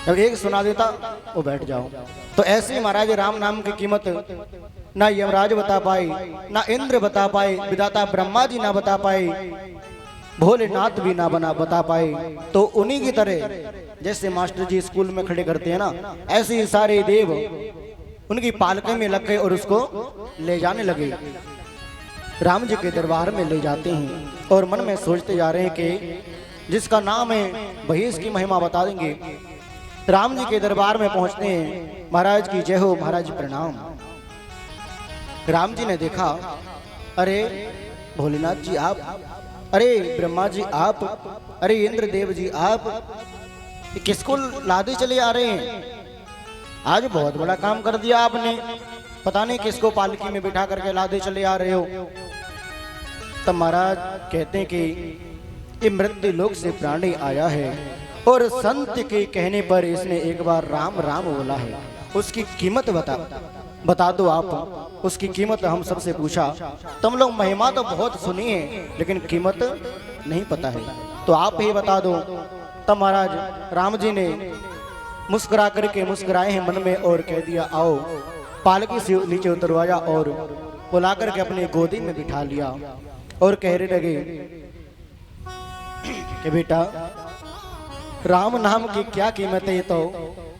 जब एक सुना देता वो बैठ जाओ। तो ऐसे ही महाराज राम नाम की कीमत ना यमराज बता पाए, ना इंद्र बता पाए, विधाता ब्रह्मा जी ना बता पाए, भोलेनाथ भी ना बता पाए। तो उन्हीं की तरह जैसे मास्टर जी स्कूल में खड़े करते हैं ना, ऐसे ही सारे देव उनकी पालके में लग गए और उसको ले जाने लगे, राम जी के दरबार में ले जाते हैं और मन में सोचते जा रहे हैं कि जिसका नाम है वही इसकी महिमा बता देंगे। राम जी के दरबार में पहुंचते हैं, महाराज की जय हो, महाराज प्रणाम। राम जी ने देखा, अरे भोलेनाथ जी आप, अरे ब्रह्मा जी आप, अरे इंद्रदेव जी आप, किसको लादे चले आ रहे हैं? आज बहुत बड़ा काम कर दिया आपने, पता नहीं किसको पालकी में बिठा करके लादे चले आ रहे हो। तब महाराज कहते हैं कि ये मृत्यु लोक से प्राणी आया है और संत के कहने पर इसने एक बार राम राम बोला है, उसकी कीमत बता दो आप। उसकी कीमत हम सबसे पूछा, तुम लोग महिमा तो बहुत सुनी है लेकिन कीमत नहीं पता है, तो आप ही बता दो। तब महाराज राम जी ने मुस्कुरा करके मुस्कुराए हैं मन में और कह दिया, आओ। पालकी से नीचे उतरवाया और बुला करके अपनी गोदी में बिठा लिया और कहने लगे कि बेटा राम नाम की क्या कीमत है ये तो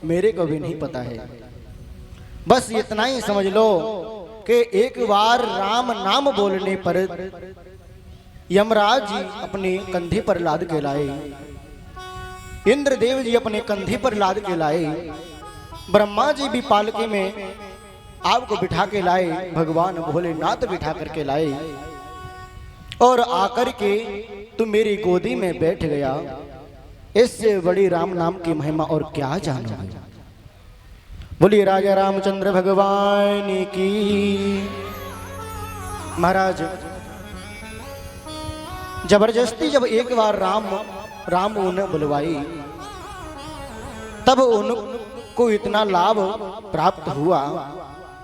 मेरे को भी नहीं पता है, बस इतना ही समझ लो कि एक बार राम नाम बोलने पर यमराज जी अपने कंधे पर लाद के लाए, इंद्रदेव जी अपने कंधे पर लाद के लाए, ब्रह्मा जी भी पालकी में आपको बिठा के लाए, भगवान भोलेनाथ बिठा करके लाए और आकर के तुम मेरी गोदी में बैठ गया। इससे बड़ी राम नाम की महिमा और क्या जानोगे। बोलिए राजा रामचंद्र भगवान की। महाराज जबरदस्ती जब एक बार राम उन्हें बुलवाई, तब उनको इतना लाभ प्राप्त हुआ,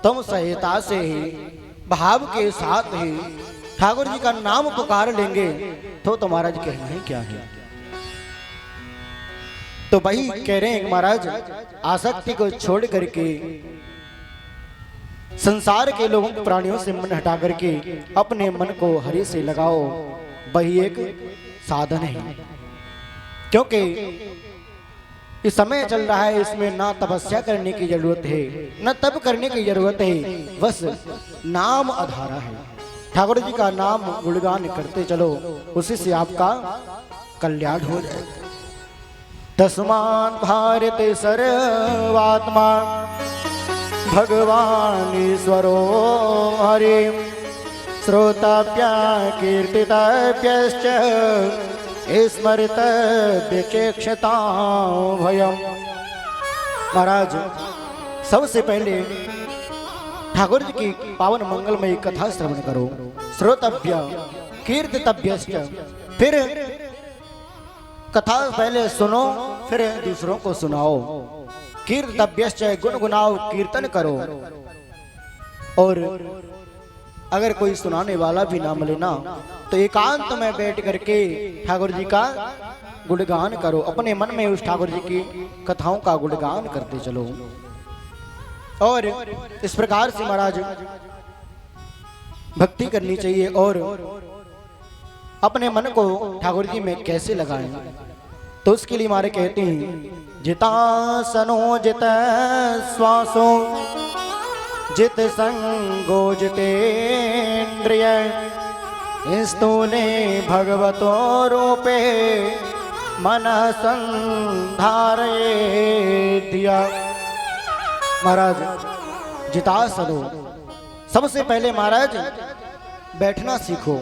तुम सहायता से ही भाव के साथ ही ठाकुर जी का नाम पुकार लेंगे तो तुम्हारा जी कहना है क्या है। तो वही कह रहे हैं महाराज, आसक्ति को छोड़ करके संसार के लोगों प्राणियों से मन हटा करके अपने मन को हरि से लगाओ, वही एक साधन है। क्योंकि ये समय चल रहा है, इसमें ना तपस्या करने की जरूरत है ना तप करने की जरूरत है, बस नाम आधारा है। ठाकुर जी का नाम गुणगान करते चलो, उसी से आपका कल्याण हो जाए। तस्मात् भारत सर्वात्मा भगवान ईश्वरो हरि श्रोताप्या कीर्तिताप्यश्च स्मृतव्य चेक्षता भयम्। महाराज सबसे पहले ठाकुर जी की पावन मंगलमयी कथा श्रवण करो, श्रोतव्य कीर्तितव्यश्च, फिर कथा पहले सुनो फिर दूसरों को सुनाओ, कीर्तितव्यश्च गुनगुनाओ, कीर्तन करो। और अगर कोई सुनाने वाला भी ना मिले ना तो एकांत में बैठ करके ठाकुर जी का गुणगान करो, अपने मन में उस ठाकुर जी की कथाओं का गुणगान करते चलो। और इस प्रकार से महाराज भक्ति करनी चाहिए। और अपने मन को ठाकुर जी में कैसे लगाएं, तो उसके लिए हमारे कहते हैं, जितासनो जित श्वासो जित संगो जितेन्द्रिय स्तूले भगवतो रूपे मन संधारे दिया। महाराज जितासनो, सबसे पहले महाराज बैठना सीखो।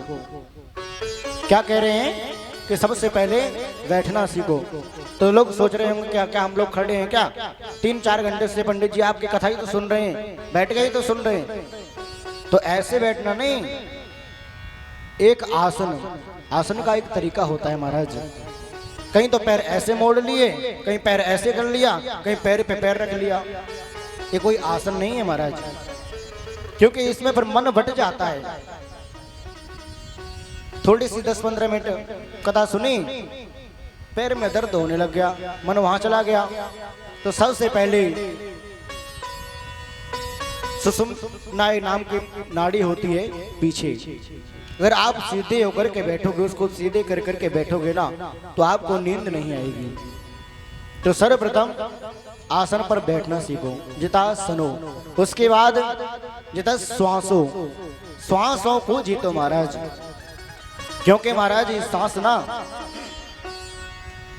क्या कह रहे हैं कि सबसे पहले बैठना सीखो। तो लोग सोच रहे होंगे क्या हम लोग खड़े हैं क्या, 3-4 घंटे से पंडित जी आपकी कथा ही तो सुन रहे हैं, बैठ गए तो सुन रहे हैं। तो ऐसे बैठना नहीं, एक आसन का एक तरीका होता है महाराज। कहीं तो पैर ऐसे मोड़ लिए, कहीं पैर ऐसे कर लिया, कहीं पैर पे पैर रख लिया, ये कोई आसन नहीं है महाराज, क्योंकि इसमें फिर मन बट जाता है। थोड़ी सी 10-15 मिनट कथा सुनी, पैर में दर्द होने लग गया, मन वहां चला गया। तो सबसे पहले सुषुम्ना नाम की नाड़ी होती है पीछे, अगर आप सीधे होकर के बैठोगे, उसको सीधे कर करके बैठोगे ना, तो आपको नींद नहीं आएगी। तो सर्वप्रथम आसन पर बैठना सीखो, जितासनो। उसके बाद जिता श्वासों, श्वासों को जीतो महाराज, क्योंकि महाराज ये सांस ना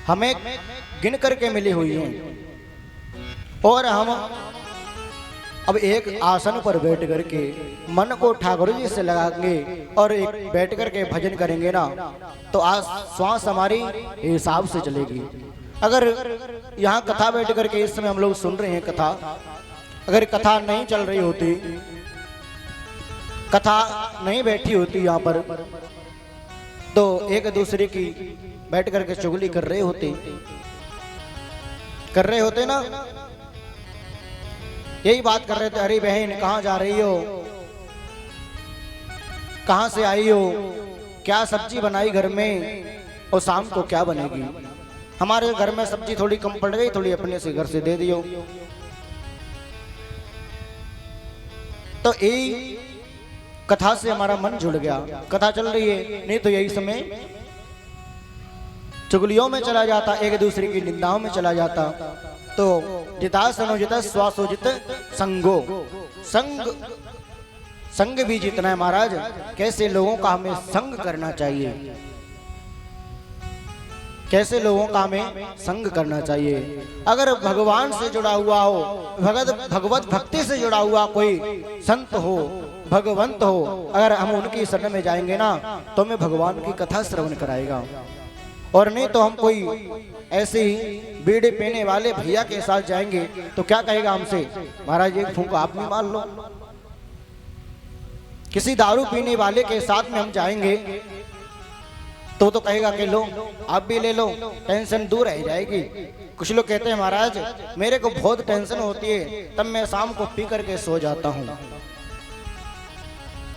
हमें गिन करके मिली हुई है, और हम अब एक आसन पर बैठ करके मन को ठाकुर जी से लगाएंगे और एक बैठ करके भजन करेंगे ना, तो आज श्वास हमारी हिसाब से चलेगी। अगर यहाँ कथा बैठ करके इस समय हम लोग सुन रहे हैं कथा, अगर कथा नहीं चल रही होती, कथा नहीं बैठी होती यहाँ पर, तो एक दूसरे की बैठ करके चुगली कर रहे होते ना, यही बात कर रहे थे, अरे बहन कहाँ जा रही हो, कहाँ से आई हो, क्या सब्जी बनाई घर में, और शाम को क्या बनेगी। हमारे घर में सब्जी थोड़ी कम पड़ गई, थोड़ी अपने से घर से दे दियो। तो यही कथा से हमारा मन जुड़ गया, कथा चल रही है, नहीं तो यही समय चुगलियों में चला जाता, एक दूसरे की निंदाओं में चला जाता। तो जितासनो जित श्वासो जित संगो, संग भी जीतना है महाराज। कैसे लोगों का हमें संग करना चाहिए, कैसे लोगों का हमें संग करना चाहिए। अगर भगवान से जुड़ा हुआ हो, भगवत भक्ति से जुड़ा हुआ कोई संत हो, भगवंत हो, अगर हम उनकी शरण में जाएंगे ना, तो हमें भगवान की कथा श्रवण कराएगा। और नहीं तो हम कोई ऐसे ही बीड़ी पीने वाले भैया के साथ जाएंगे तो क्या कहेगा हमसे, महाराज एक फूंक आप भी मार लो। किसी दारू पीने वाले के साथ में हम जाएंगे तो कहेगा कि लो आप भी ले लो, टेंशन दूर रह जाएगी। कुछ लोग कहते हैं महाराज मेरे को बहुत टेंशन होती है, तब मैं शाम को पी करके सो जाता हूं।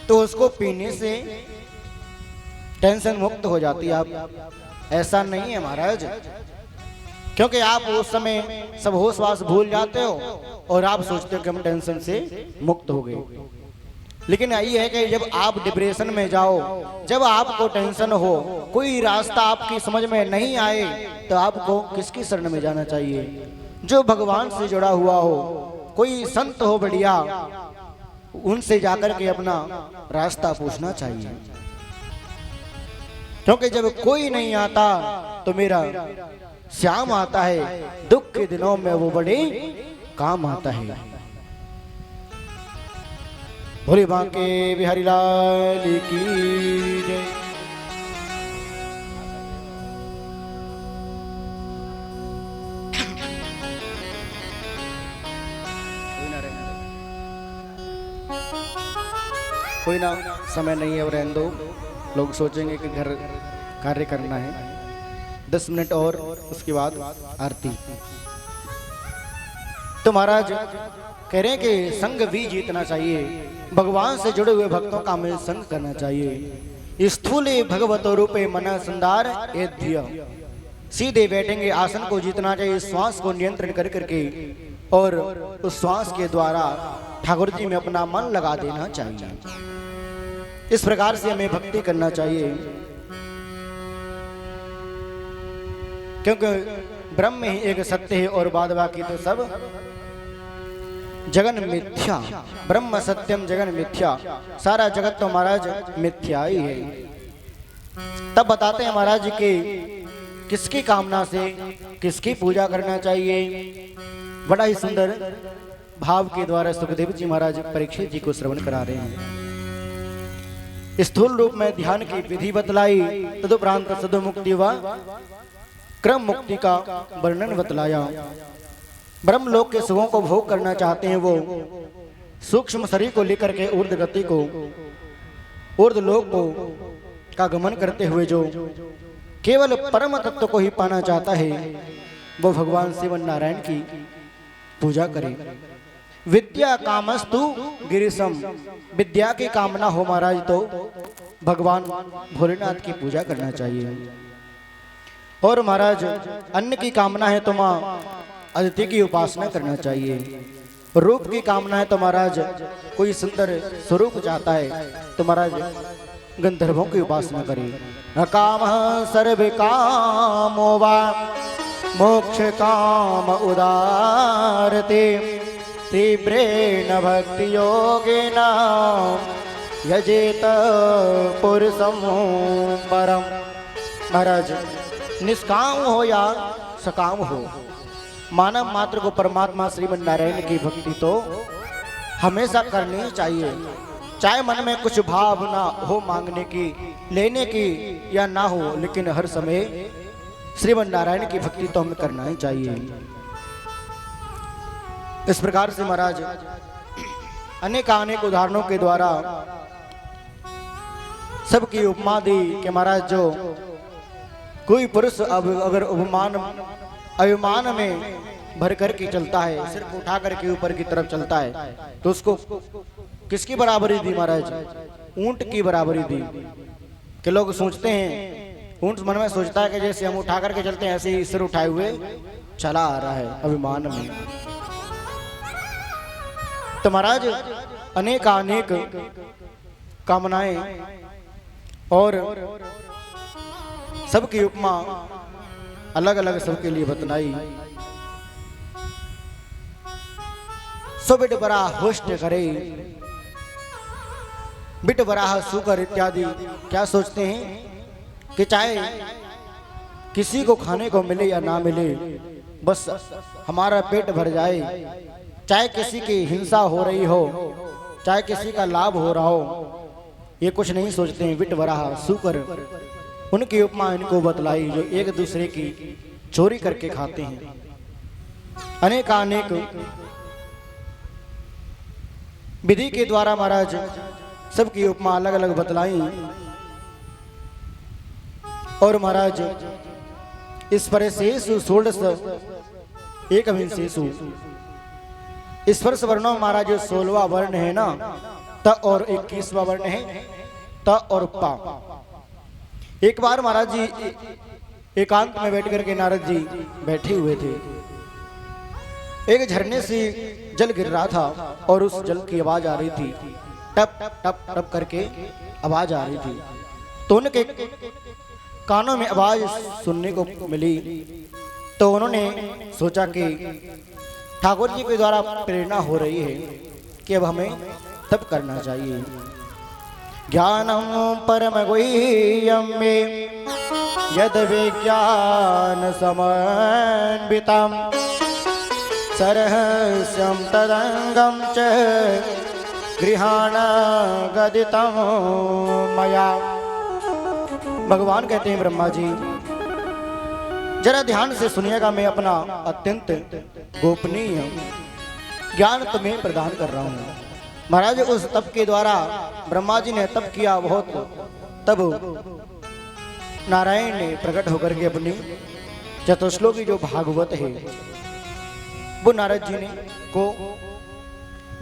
तो उसको पीने से टेंशन मुक्त हो जाती है आप, ऐसा नहीं है महाराज, क्योंकि आप उस समय सब होश वास भूल जाते हो और आप सोचते हो कि हम टेंशन से मुक्त हो गए। लेकिन ये है कि जब आप डिप्रेशन में जाओ, जब आपको टेंशन हो, कोई रास्ता आपकी समझ में नहीं आए, तो आपको किसकी शरण में जाना चाहिए, जो भगवान से जुड़ा हुआ हो, कोई संत हो बढ़िया, उनसे जाकर के अपना रास्ता पूछना चाहिए। क्योंकि जब कोई नहीं आता तो मेरा श्याम आता है, दुख के दिनों में वो बड़े काम आता है। भोले बांके बिहारी लाल की जय। कोई ना समय नहीं है, रहने दो, लोग सोचेंगे कि घर कार्य करना है। 10 मिनट और उसके बाद आरती। तो महाराज कह रहे हैं कि संग भी जीतना चाहिए, भगवान से जुड़े हुए भक्तों का हमें संग करना चाहिए। स्थूले भगवतो रूपे मन सुंदर एध्य, सीधे बैठेंगे, आसन को जीतना चाहिए, श्वास को नियंत्रण कर करके, और उस श्वास के द्वारा ठाकुर जी में अपना मन लगा देना चाहिए। इस प्रकार से हमें भक्ति करना चाहिए, क्योंकि ब्रह्म ही एक सत्य है और बाद बाकी तो सब जगन मिथ्या। ब्रह्म सत्यम जगन मिथ्या, सारा जगत तो महाराज मिथ्या ही है। तब बताते हैं महाराज कि किसकी कामना से किसकी पूजा करना चाहिए। बड़ा ही सुंदर भाव के द्वारा सुखदेव जी महाराज परीक्षित जी को श्रवण करा रहे हैं। स्थूल रूप में ध्यान की विधि बतलाई, तदुपरांत सदो मुक्ति व क्रम मुक्ति का वर्णन बतलाया। ब्रह्म लोक के सुखों को भोग करना चाहते हैं, वो सूक्ष्म शरीर को लेकर के ऊर्ध्व गति को, ऊर्ध्व लोक को का गमन करते हुए जो केवल परम तत्व को ही पाना चाहता है, वो भगवान शिव नारायण की पूजा करे। विद्या कामस्तु गिरिशम, विद्या की कामना हो महाराज तो भगवान भोलेनाथ की पूजा करना चाहिए। और महाराज अन्न की कामना है तो माँ अदिति की उपासना करना चाहिए। रूप की कामना है तो महाराज कोई सुंदर स्वरूप चाहता है तो महाराज गंधर्वों की उपासना करिए। काम सर्व कामो वा मोक्ष काम उदारते तीव्रेण भक्ति योगेन यजेत पुरुषं परम। महाराज निष्काम हो या सकाम हो, मानव मात्र को परमात्मा श्रीमन नारायण की भक्ति तो हमेशा करनी चाहिए। चाहे मन में कुछ भावना हो मांगने की, लेने की या ना हो, लेकिन हर समय श्रीमन नारायण की भक्ति तो हमें करना ही चाहिए। इस प्रकार से महाराज अनेक उदाहरणों के द्वारा सबकी उपमा दी कि महाराज जो कोई पुरुष अब अगर अभिमान में भर करके चलता है, सिर को उठा करके ऊपर की तरफ चलता है, तो उसको किसकी बराबरी दी महाराज? ऊंट की बराबरी दी। कि लोग सोचते हैं, ऊंट मन में सोचता है कि जैसे हम उठा करके चलते हैं ऐसे ही सिर उठाए हुए चला आ रहा है अभिमान में। तो महाराज अनेक कामनाएं और सबकी उपमा अलग अलग सबके लिए बतलाई। सो बिट बरा होस्ट करे, बिट बराह सुकर इत्यादि क्या सोचते हैं कि चाहे किसी को खाने को मिले या ना मिले, बस हमारा पेट भर जाए। चाहे किसी की हिंसा हो रही हो, चाहे किसी का लाभ हो रहा हो, ये कुछ नहीं सोचते हैं। बिट बराह सुकर, उनकी उपमा इनको बतलाई जो एक दूसरे की चोरी करके खाते हैं। अनेक विधि के द्वारा महाराज सबकी उपमा अलग अलग बतलाई। और महाराज इस पर शेषु षोडश एक विंशेषु, स्पर्श वर्णों में महाराज 16वां वर्ण है ना, त और 21वां वर्ण है त और पा। एक बार महाराज जी एकांत में बैठ करके नारद जी बैठे हुए थे। एक झरने से जल गिर रहा था और उस जल की आवाज आ रही थी, टप टप टप करके आवाज आ रही थी। तो उनके कानों में आवाज सुनने को मिली, तो उन्होंने सोचा कि ठाकुर जी के द्वारा प्रेरणा हो रही है कि अब हमें तप करना चाहिए। ज्ञानम परम गुह्यम में यद विज्ञान समन्वितम सरहस्यम तदंगम च गृहाण गदितम मया। भगवान कहते हैं ब्रह्मा जी जरा ध्यान से सुनिएगा, मैं अपना अत्यंत गोपनीय ज्ञान तुम्हें प्रदान कर रहा हूँ। महाराज उस तप के द्वारा ब्रह्मा जी ने तप किया बहुत, तब नारायण ने प्रकट होकर के अपनी चतुश्लोकी जो भागवत है वो नारद जी ने को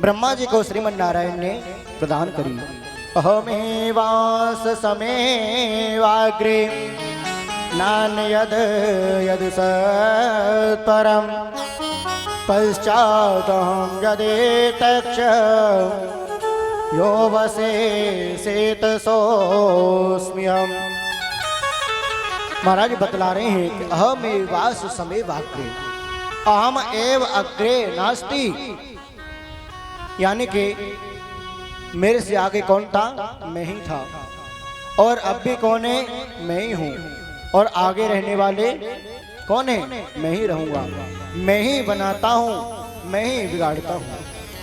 ब्रह्मा जी को श्रीमन नारायण ने प्रदान करी। अहमेवास समेवाग्रे नान्यद यद सत्परम पश्चादहं यदेतच्च यो वसेत सोऽस्म्यहम्। महाराज बतला रहे हैं कि अहमेवास समेवाग्रे, अहम एव अग्रे नास्ति, यानी कि मेरे से आगे कौन था? मैं ही था, और अब भी कौन है? मैं ही हूँ, और आगे रहने वाले कौन है? मैं ही रहूंगा। मैं ही बनाता हूँ, मैं ही बिगाड़ता हूँ,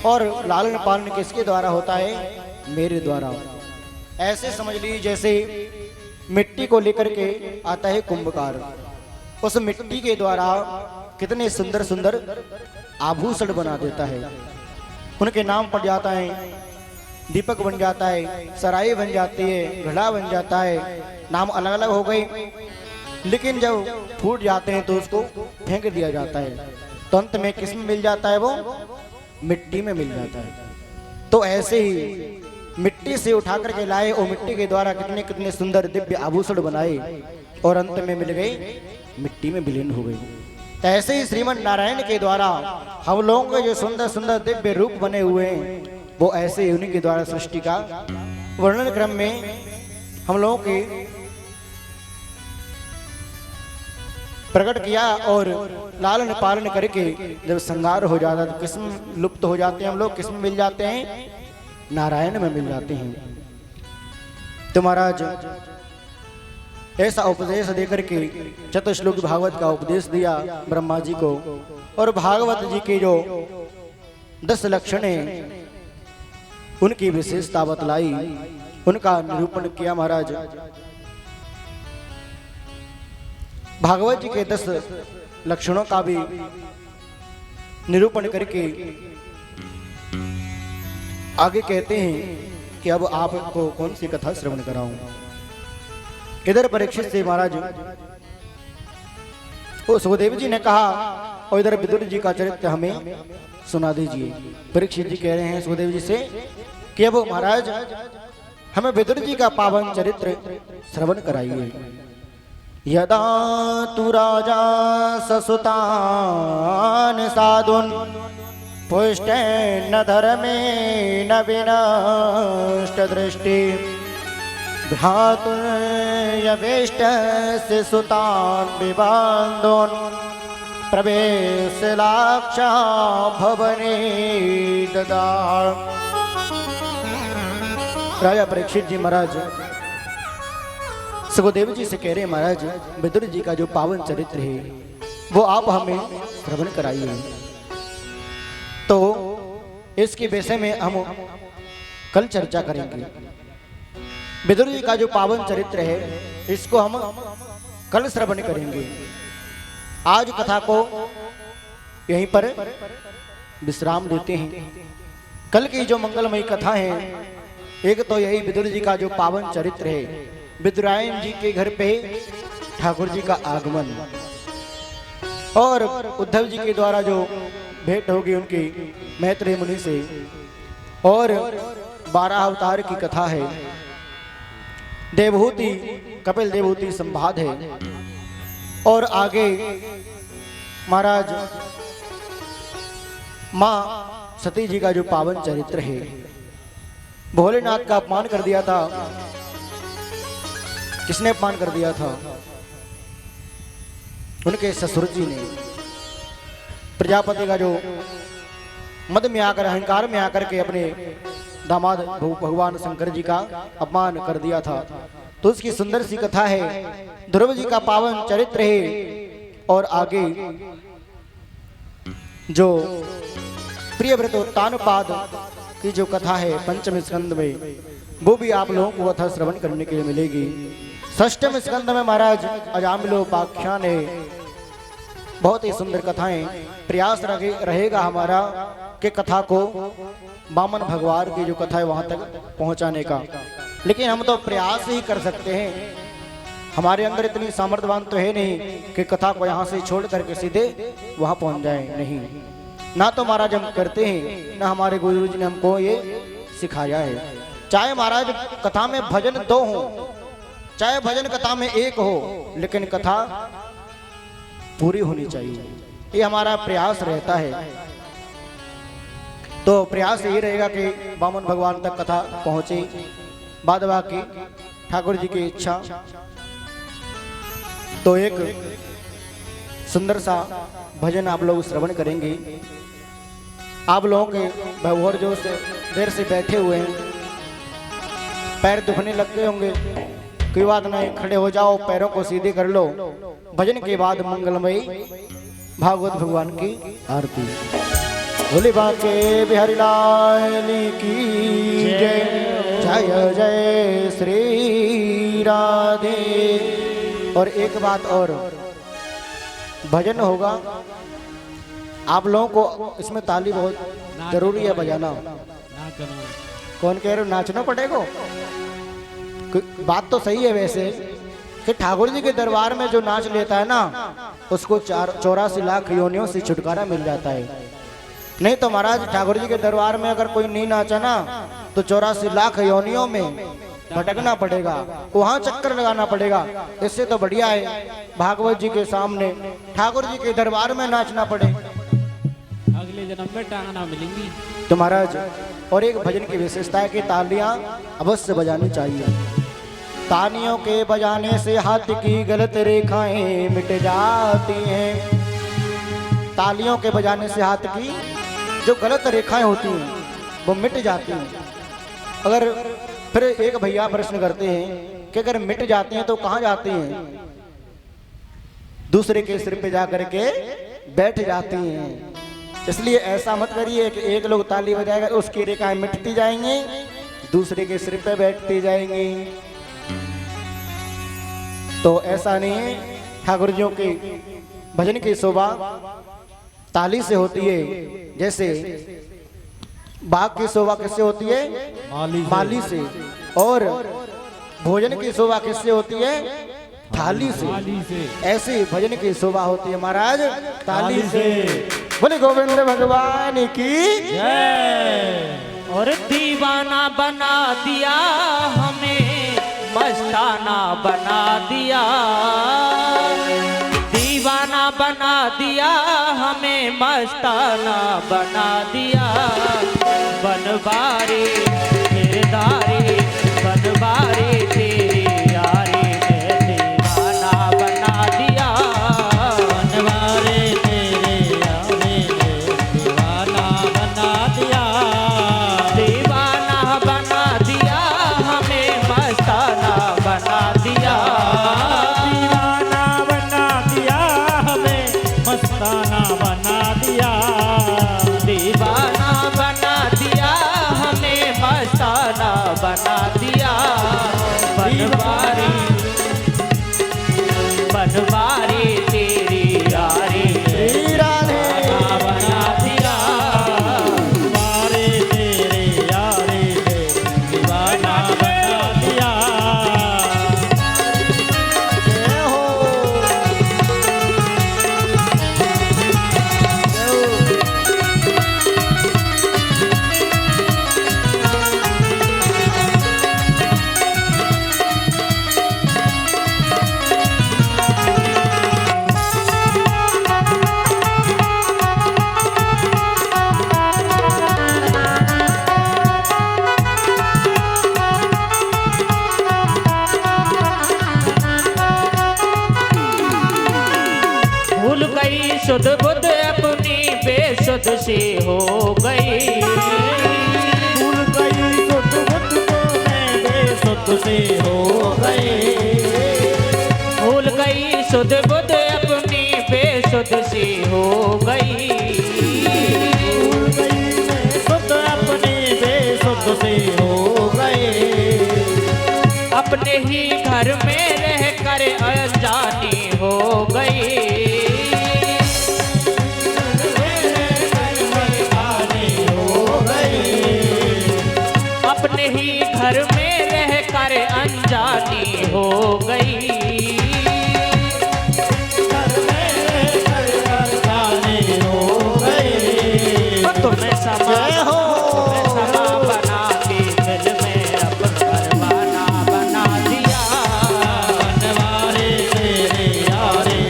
और लालन पालन किसके द्वारा होता है? मेरे द्वारा। ऐसे समझ लीजिए जैसे मिट्टी को लेकर के आता है कुंभकार, उस मिट्टी के द्वारा कितने सुंदर सुंदर आभूषण बना देता है। उनके नाम पड़ जाता है, दीपक बन जाता है, सराय बन जाती है, घड़ा बन जाता है, नाम अलग अलग हो गए। लेकिन जब फूट जाते हैं तो उसको फेंक दिया जाता है, तो अंत में किस में मिल जाता है? वो मिट्टी में मिल जाता है। तो ऐसे ही मिट्टी से उठा करके लाए और मिट्टी के द्वारा कितने कितने सुंदर दिव्य आभूषण बनाए और अंत में मिल गए मिट्टी में विलीन हो गई। तो ऐसे ही श्रीमन नारायण के द्वारा हम लोगों के जो सुंदर सुंदर दिव्य रूप बने हुए हैं वो ऐसे उन्हीं के द्वारा सृष्टि का वर्णन क्रम में हम लोगों के प्रकट किया और लालन पालन करके जब संहार हो जाता तो किस्म लुप्त हो जाते हैं हम लोग, किस्म मिल जाते हैं, नारायण में मिल जाते हैं। तो महाराज ऐसा उपदेश देकर के चतुश्लोक भागवत का उपदेश दिया ब्रह्मा जी को और भागवत जी के जो 10 लक्षण हैं उनकी विशेषता बतलाई, उनका निरूपण किया महाराज। भागवत जी के 10 लक्षणों का भी निरूपण करके आगे कहते हैं कि अब आपको कौन सी कथा श्रवण कराऊं। इधर परीक्षित से महाराज वो सुखदेव जी ने कहा और इधर विदुर जी का चरित्र हमें सुना दीजिए। परीक्षित जी कह रहे हैं सुखदेव जी से कि अब महाराज हमें विदुर जी का पावन चरित्र श्रवण कराइए। यदा तु राजा ससुतान साधुन पुष्टेन धर्मेण विनष्ट दृष्टि भ्रातुर्यवेष्टस्य सुतान् विबान्धोन् प्रवेशलाक्षा भवने ददार। राजा परीक्षित जी महाराज सुखदेव जी से कह रहे हैं महाराज विदुर जी का जो पावन चरित्र है वो आप हमें श्रवण कराइए। तो इसके विषय में हम कल चर्चा करेंगे। विदुर जी का जो पावन चरित्र है इसको हम कल श्रवण करेंगे। आज कथा को यहीं पर विश्राम देते हैं। कल की जो मंगलमयी कथा है एक तो यही विदुर जी का जो पावन चरित्र है, विदुरायन जी के घर पे ठाकुर जी का आगमन और उद्धव जी के द्वारा जो भेंट होगी उनकी मैत्रेय मुनि से, और 12 अवतार की कथा है, देवहूति कपिल देवहूति संवाद है, और आगे महाराज मां सती जी का जो पावन चरित्र है। भोलेनाथ का अपमान कर दिया था। किसने अपमान कर दिया था? उनके ससुर जी ने। प्रजापति का जो मद में आकर अहंकार में आकर के अपने दामाद भगवान शंकर जी का अपमान कर दिया था। तो उसकी सुंदर सी कथा है, ध्रुव जी का पावन चरित्र है, और आगे जो प्रियव्रत उत्तानपाद की जो कथा है पंचम स्कंद में, वो भी आप लोगों को कथा श्रवण करने के लिए मिलेगी। षष्ठम स्कंद में महाराज अजामिलोपाख्यान है, बहुत ही सुंदर कथाएं। प्रयास रहेगा हमारा कि कथा को वामन भगवान की जो कथा है वहां तक पहुंचाने का, लेकिन हम तो प्रयास ही कर सकते हैं। हमारे अंदर इतनी सामर्थ्यवान तो है नहीं कि कथा को यहाँ से छोड़ करके सीधे वहां पहुंच जाए। नहीं, ना तो महाराज हम करते हैं, ना हमारे गुरु जी ने हमको ये सिखाया है। चाहे महाराज कथा में भजन 2 हो, चाहे भजन कथा में 1 हो, लेकिन कथा पूरी होनी चाहिए। ये हमारा प्रयास रहता है। तो प्रयास यही रहेगा कि वामन भगवान तक कथा पहुंचे, बाद बाकी ठाकुर जी की इच्छा। तो एक सुंदर सा भजन आप लोग श्रवण करेंगे। आप लोगों के भगवान जो से देर से बैठे हुए हैं, पैर दुखने लग गए होंगे, कोई बात नहीं, खड़े हो जाओ, पैरों को सीधे कर लो। भजन के बाद मंगलमयी भागवत भगवान की आरती। भोले बाके बिहारी लाल की जय, जय जय श्री राधे। और एक बात और, भजन होगा, आप लोगों को इसमें ताली बहुत जरूरी है बजाना। कौन कह रहे हो नाचना पड़ेगा? बात तो सही है वैसे कि ठाकुर जी के दरबार में जो नाच लेता है ना उसको 84 लाख योनियों से छुटकारा मिल जाता है। नहीं तो महाराज ठाकुर जी के दरबार में अगर कोई नहीं नाचा ना तो 84 लाख योनियों में भटकना पड़ेगा, वहां चक्कर लगाना पड़ेगा। इससे तो बढ़िया है भागवत जी के सामने ठाकुर जी के दरबार में नाचना पड़े, अगले जन्म में टांगना मिलेंगी। तो महाराज और एक भजन की विशेषता है कि तालियां अवश्य बजानी चाहिए। तालियों के बजाने से हाथ की गलत रेखाएं मिट जाती हैं। तालियों के बजाने से हाथ की जो गलत रेखाएं होती हैं वो मिट जाती हैं। अगर फिर एक भैया प्रश्न करते हैं कि अगर मिट जाती हैं तो कहाँ जाती हैं? दूसरे के सिर पे जा करके बैठ जाती हैं। इसलिए ऐसा मत करिए कि एक लोग ताली बजाएगा उसकी रेखाएं मिटती जाएंगी, दूसरे के सिर पे बैठती जाएंगी। तो ऐसा नहीं है। ठाकुर जी के भजन की शोभा ताली से होती है। जैसे बाघ की शोभा किससे होती है? माली से। और भोजन की शोभा किससे होती है? थाली से। ऐसी भजन की शोभा होती है महाराज ताली से। बोले गोविंद भगवान की जय। और दीवाना बना दिया हमें, मस्ताना बना दिया, दीवाना बना दिया हमें, मस्ताना बना दिया। बनवारी किरदारी, बनवारी तेरी यारी में दीवाना बना दिया। बनवारी तेरी यारी में दीवाना बना दिया, दीवाना बना दिया हमें, मस्ताना बना दिया, दीवाना बना दिया हमें, मस्ताना बना दिया, दीवाना बना दिया हमें, मस्ताना बना दिया। बनवारी बनवारी तेरी यारी दीवाना बना दिया, बनवारी तेरी यारी दीवाना बना दिया। भूल गई शुद्ध बुद्ध अपनी बेसुध सी हो गई, भूल गई शुद्ध बुद्ध को मैं बेसुध सी हो गई, भूल गई शुद्ध बुद्ध अपनी बेसुध सी हो गई, भूल गई शुद्ध अपनी बेसुध सी हो गई। अपने ही घर में रह कर अनजानी हो गई, अपने ही घर में रह कर अनजानी हो गई, घर में रह कर अनजानी हो गई। तुम्हें समा हो, तुम्हें समा बना के दिल में अपन परवाना बना दिया। बनवारी तेरे यारे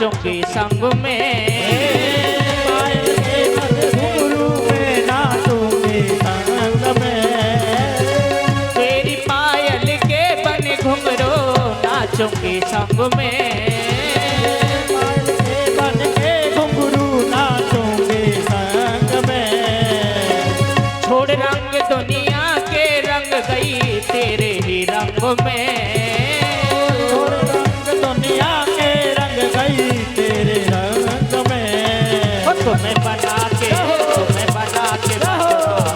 नाचूंगी संग में। पायल के बन घुंघरू में नाचूंगी संग में। तेरी पायल के बन घुंघरू नाचूंगी संग में। पायल के बन के घुंघरू नाचूंगी संग में। छोड़ रंग दुनिया के रंग गई तेरे ही रंग में। और रंग दुनिया के रंग गई तेरे रंग में। तुम्हें बना के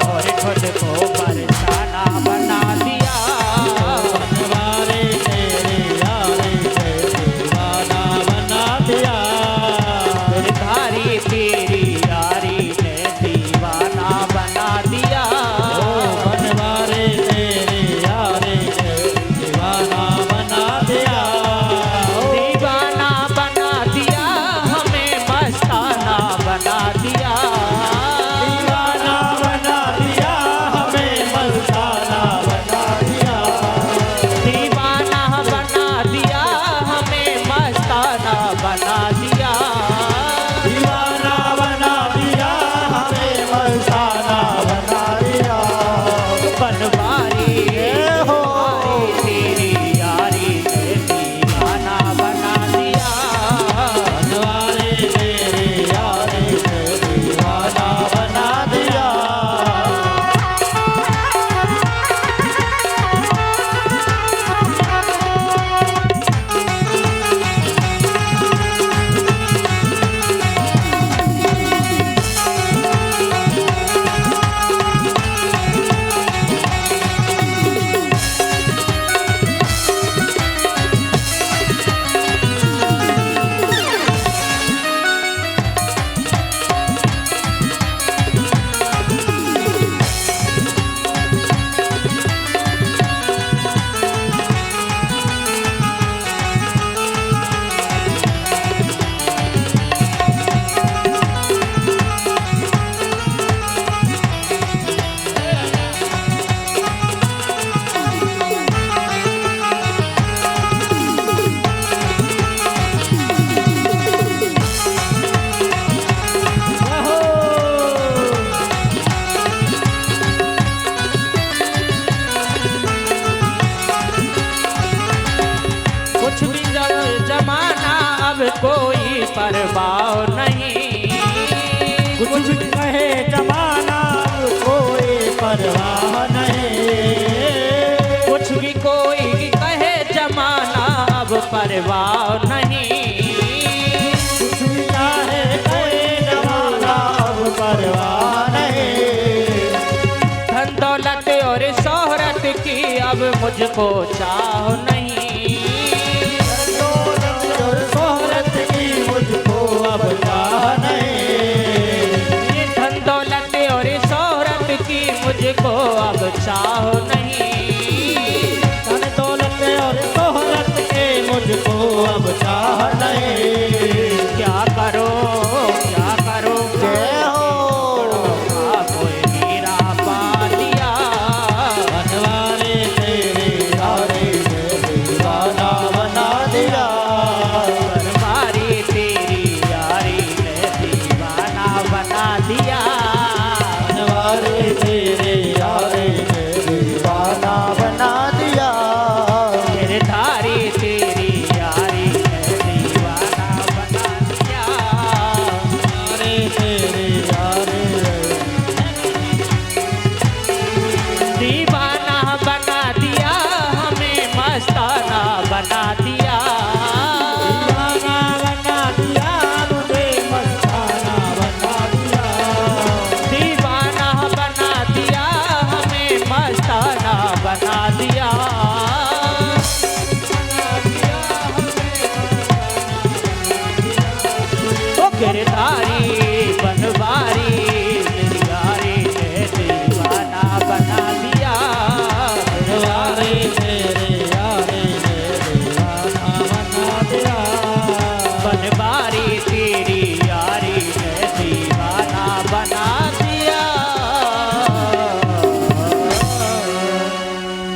और खुद को बरसाना बना दिया। बनवारे तेरे यारे से दीवाना बना दिया। धारी तेरी यारी ने दीवाना बना दिया। बनवारे तेरे यारे से दीवाना बना दिया। दीवाना बना दिया हमें मस्ताना बना दिया। दीवाना बना दिया हमें मस्ताना बना दिया। दीवाना बना दिया हमें मस्ताना बना दिया। दीवाना बना दिया हमें मस्ताना बना दिया। बनवारी तेरी यारी ने दीवाना बना दिया। बनवारे तेरे यारे से दीवाना बना दिया। कुछ भी जमाना अब कोई परवाह नहीं। कुछ भी कहे जमाना कोई परवाह नहीं। कुछ भी कोई कहे जमाना अब परवाह नहीं। कुछ भी चाहे कहे जमाना अब परवाह नहीं। धन दौलत और शोहरत की अब मुझको चाह नहीं। दौलत और शोहरत की मुझको अब चाह नहीं। ये धन दौलत और शोहरत की मुझको अब चाह नहीं। धन दौलत और शोहरत के मुझको अब चाह नहीं। क्या करो जय हो। कोई हीरा पा लिया। बनवारे तेरे यारे से दीवाना बना दिया। बनवारी तेरी यारी ने दीवाना बना दिया। बनवारे तेरे यारे से दीवाना बना दिया। गिरधारी तेरी यारी ने दीवाना बना दिया। बनवारे तेरे यारे दीवाना बना दिया हमें मस्ताना बना दिया। दीवाना बना दिया मुझे मस्ताना बना दिया। दीवाना बना दिया हमें मस्ताना बना दिया। ओ गिरधारी बनवारी तेरी यारी ने दीवाना बना दिया। बनवारे तेरे यारे से दीवाना बना दिया। बनवारी तेरी यारी ने दीवाना बना दिया।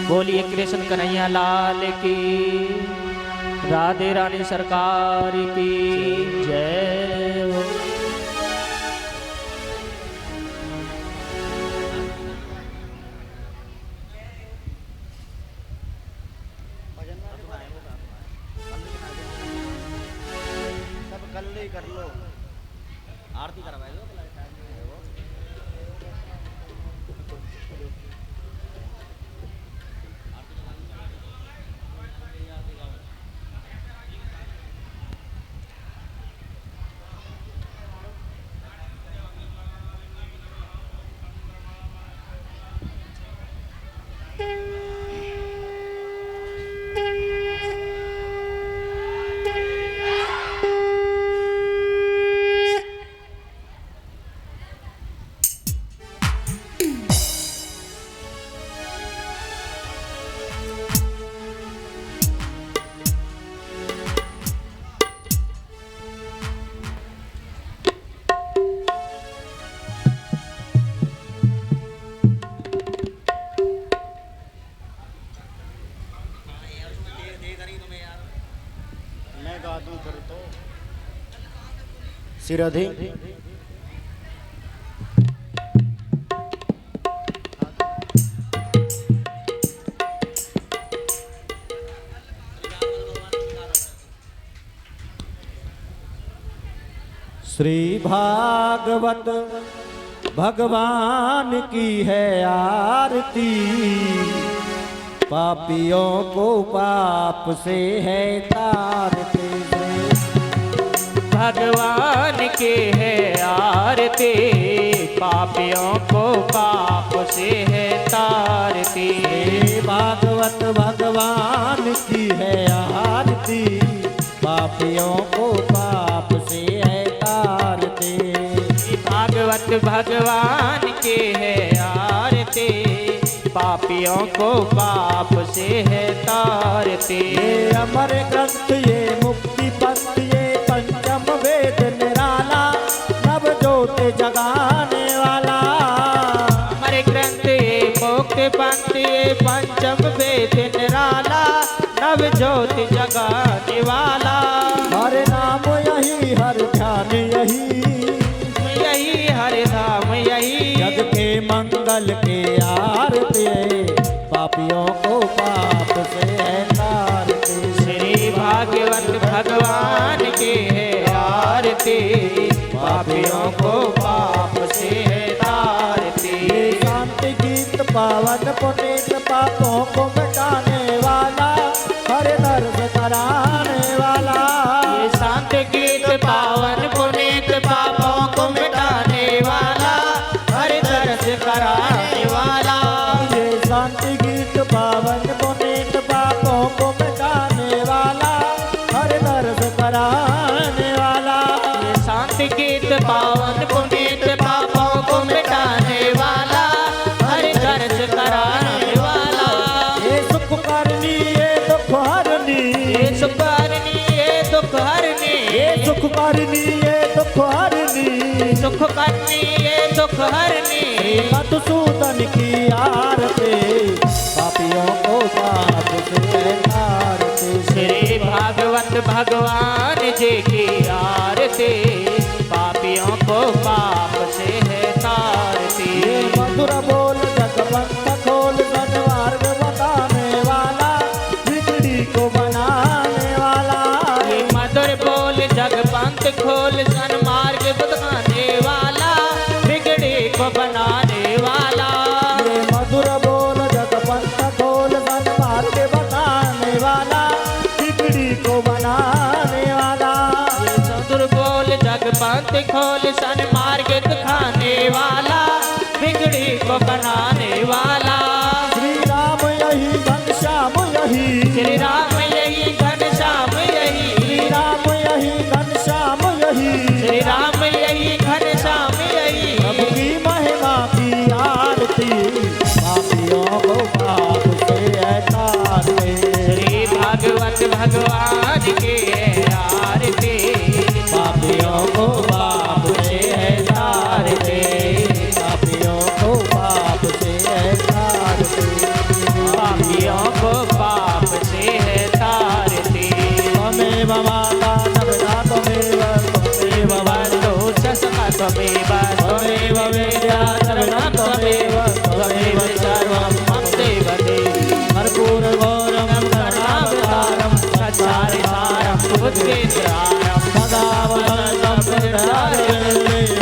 बोलिए कृष्ण कन्हैया लाल की। राधे रानी सरकार की जय हो। सब कल ही कर लो, आरती करवाए दो। मैं गा दूं फिर तो सिरधि श्री भागवत भगवान की है आरती, पापियों को पाप से है तारते। भगवान के है आरती, पापियों को पाप से है तारती। भागवत भगवान की है आरती, पापियों को पाप से है तारते। भागवत भगवान के है आरती, पापियों को पाप से है तारते। ये अमर ग्रंथ ये मुक्ति पंथ ये पंचम वेद निराला, नव ज्योत जगाने वाला। अमर ग्रंथ ये मुक्ति पंथ ये पंचम वेद निराला, नव ज्योत जगाने वाला। हर नाम यही हर ध्यान यही, यही हर धाम यही। जग के मंगल के आरती, पापियों को पाप से है तारते। श्री भागवत भगवान के है आरती, पापियों को पाप से है तारती। ये शांति गीत पावन पुनीत पापों को मिटाने वाला, हर दर्द कराने वाला। ये शांत गीत पावन पुनीत पापों को मिटाने वाला, हर दर्द कराने वाला। ये शांति गीत पावन पुनीत पापों को मिटाने वाला, हर दर्द कराने वाला। ये शांत गीत पावन पुनीत पापों को मिटाने वाला, हर दर्द कराने वाला। ये सुख करनी ये दुख हरनी, ये सुख हरनी ये दुख हरनी, ये सुख करनी ये दुख हरनी। सुख करनी ये दुख हरनी। मधुसूदन की आरती, पापियों को पाप से तारते। श्री भागवत भगवान जी की आरती, पापियों को पाप से है तारती। ये मधुर बोल जगवंत खोल सन्मार्ग बताने वाला, बिगड़ी को बनाने वाला। ये मधुर बोल जगपंथ खोल सन्मार्ग बताने वाला, बिगड़ी को बनाने वाला। ये मधुर बोल जगवंत खोल सन्मार्ग बताने वाला, बिगड़ी को बनाने वाला। ये मधुर बोल जगपंथ खोल सन्मार्ग दिखाने वाला, बिगड़ी को बनाने वाला। श्री राम यही घनश्याम यही, श्री राम यही घनश्याम यही, श्री राम यही घनश्याम यही। श्री राम यही घनश्याम यही। प्रभु की महिमा की आरती, पापियों को पाप से है तारते। श्री भागवत भगवान के आरती, पापियों को पाप से है तारते, पापियों को पाप से है तारते। त्वमेव त्वमेव विद्याचरणं त्वमेव त्वमेव सर्वं मम देवते कर्पूरगौरं करुणावतारं सच्चारितारं बुद्धिद्वारं भगवन्तं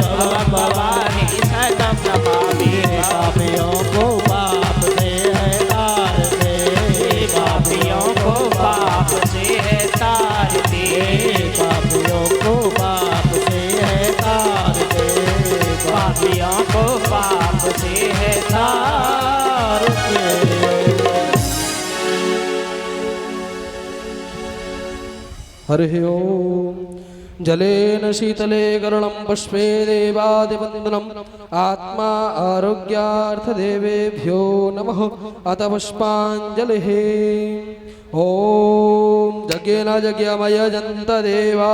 भवं भवानी शतं नमामि पापियों को पाप से है तार दे पापियों को पाप से है तार दे पापियों को पाप से है तार दे पापियों को पाप से है तार दे हरिः ओम् जलेन शीतले गरुणं पुष्पे देवादिवन्दनम् आत्मा आरोग्यार्थदेवेभ्यो नमः अत पुष्पाञ्जलिः ॐ यज्ञेन यज्ञमयजन्त देवा